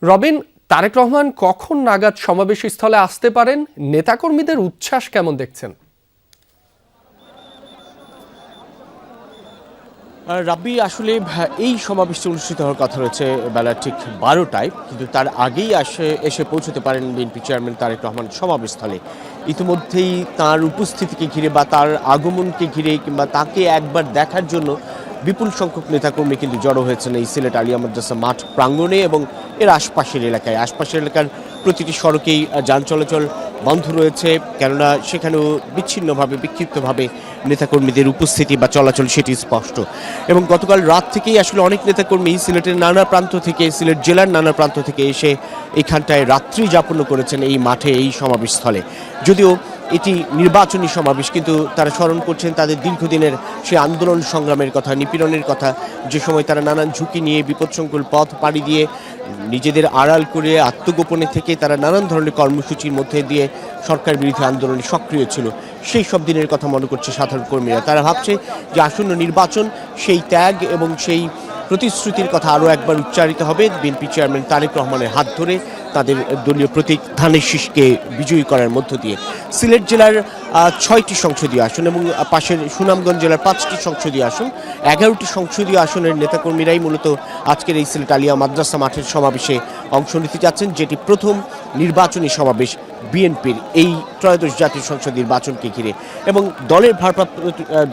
রবিন, তারেক রহমান কখন নাগাদ সমাবেশ স্থলে আসতে পারেন? নেতাকর্মীদের উচ্ছ্বাস কেমন দেখছেন? রাব্বি, আসলে এই সমাবেশটি অনুষ্ঠিত হওয়ার কথা রয়েছে বেলা ঠিক 12টায়, কিন্তু তার আগেই এসে পৌঁছতে পারেন বিএনপি চেয়ারম্যান তারেক রহমান সমাবেশস্থলে। ইতিমধ্যেই তার উপস্থিতিকে ঘিরে বা তার আগমনকে ঘিরে কিংবা তাকে একবার দেখার জন্য বিপুল সংখ্যক নেতাকর্মী কিন্তু জড়ো হয়েছেন এই সিলেট আলিয়া মাদ্রাসা মাঠ প্রাঙ্গণে এবং এর আশপাশের এলাকায়। আশপাশের এলাকার প্রতিটি সড়কেই যান চলাচল বন্ধ রয়েছে, কেননা সেখানেও বিচ্ছিন্নভাবে বিক্ষিপ্তভাবে নেতাকর্মীদের উপস্থিতি বা চলাচল সেটি স্পষ্ট। এবং গতকাল রাত থেকেই আসলে অনেক নেতাকর্মী সিলেটের নানা প্রান্ত থেকে, সিলেট জেলার নানা প্রান্ত থেকে এসে এখানটায় রাত্রি যাপন করেছেন এই মাঠে, এই সমাবেশস্থলে। যদিও এটি নির্বাচনী সমাবেশ, কিন্তু তারা স্মরণ করছেন তাদের দীর্ঘদিনের সে আন্দোলন সংগ্রামের কথা, নিপীড়নের কথা, যে সময় তারা নানান ঝুঁকি নিয়ে বিপদসংকুল পথ পাড়ি দিয়ে নিজেদের আড়াল করে আত্মগোপনে থেকে তারা নানান ধরনের কর্মসূচির মধ্যে দিয়ে সরকার বিরোধী আন্দোলনে সক্রিয় ছিল। সেই সব দিনের কথা মনে করছে সাধারণ কর্মীরা। তারা ভাবছে যে আসন্ন নির্বাচন, সেই ত্যাগ এবং সেই প্রতিশ্রুতির কথা আরও একবার উচ্চারিত হবে বিএনপি চেয়ারম্যান তারেক রহমানের হাত ধরে, তাদের দলীয় প্রতীক ধানের শীষকে বিজয়ী করার মধ্য দিয়ে। সিলেট জেলার 6টি সংসদীয় আসন এবং পাশের সুনামগঞ্জ জেলার 5টি সংসদীয় আসন, 11টি সংসদীয় আসনের নেতাকর্মীরাই মূলত আজকের এই সিলেট আলিয়া মাদ্রাসা মাঠের সমাবেশে অংশ নিতে যাচ্ছেন, যেটি প্রথম নির্বাচনী সমাবেশ বিএনপির এই ত্রয়োদশ জাতীয় সংসদ নির্বাচনকে ঘিরে। এবং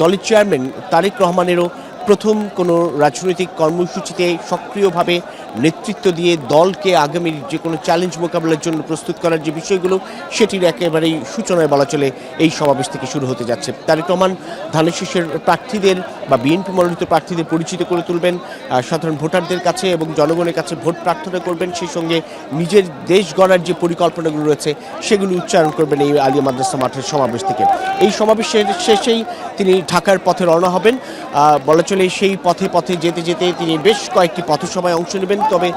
দলের চেয়ারম্যান তারেক রহমানেরও প্রথম কোনো রাজনৈতিক কর্মসূচিতে সক্রিয়ভাবে নেতৃত্ব দিয়ে দলকে আগামীর যে কোনো চ্যালেঞ্জ মোকাবেলার জন্য প্রস্তুত করার যে বিষয়গুলো, সেটির একেবারেই সূচনায় বলা চলে এই সমাবেশ থেকে শুরু হতে যাচ্ছে। তারেক রহমান ধানের শীষের প্রার্থীদের বা বিএনপি মনোনীত প্রার্থীদের পরিচিত করে তুলবেন সাধারণ ভোটারদের কাছে এবং জনগণের কাছে ভোট প্রার্থনা করবেন। সেই সঙ্গে নিজের দেশ গড়ার যে পরিকল্পনাগুলো রয়েছে সেগুলো উচ্চারণ করবেন এই আলিয়া মাদ্রাসা মাঠের সমাবেশ থেকে। এই সমাবেশের শেষেই তিনি ঢাকার পথে রওনা হবেন। বলা চলে সেই পথে পথে যেতে যেতে তিনি বেশ কয়েকটি পথসভায় অংশ নেবেন। তবে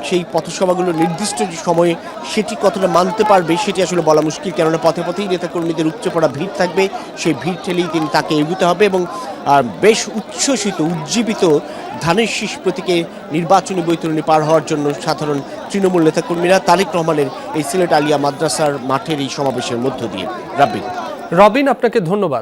সেই পথসভাগুলো নির্দিষ্ট যে সময়ে সেটি কতটা মানতে পারবে সেটি আসলে বলা মুশকিল, কেননা পথে পথেই নেতাকর্মীদের উপচে পড়া ভিড় থাকবে। সেই ভিড় ঠেলেই তিনি তাকে এগোতে হবে এবং বেশ উচ্ছ্বসিত উজ্জীবিত ধানের শীষ প্রতীকে নির্বাচনী বৈতরণী পার হওয়ার জন্য সাধারণ তৃণমূল নেতাকর্মীরা তারেক রহমানের এই সিলেট আলিয়া মাদ্রাসার মাঠের এই সমাবেশের মধ্য দিয়ে। রবিন, আপনাকে ধন্যবাদ।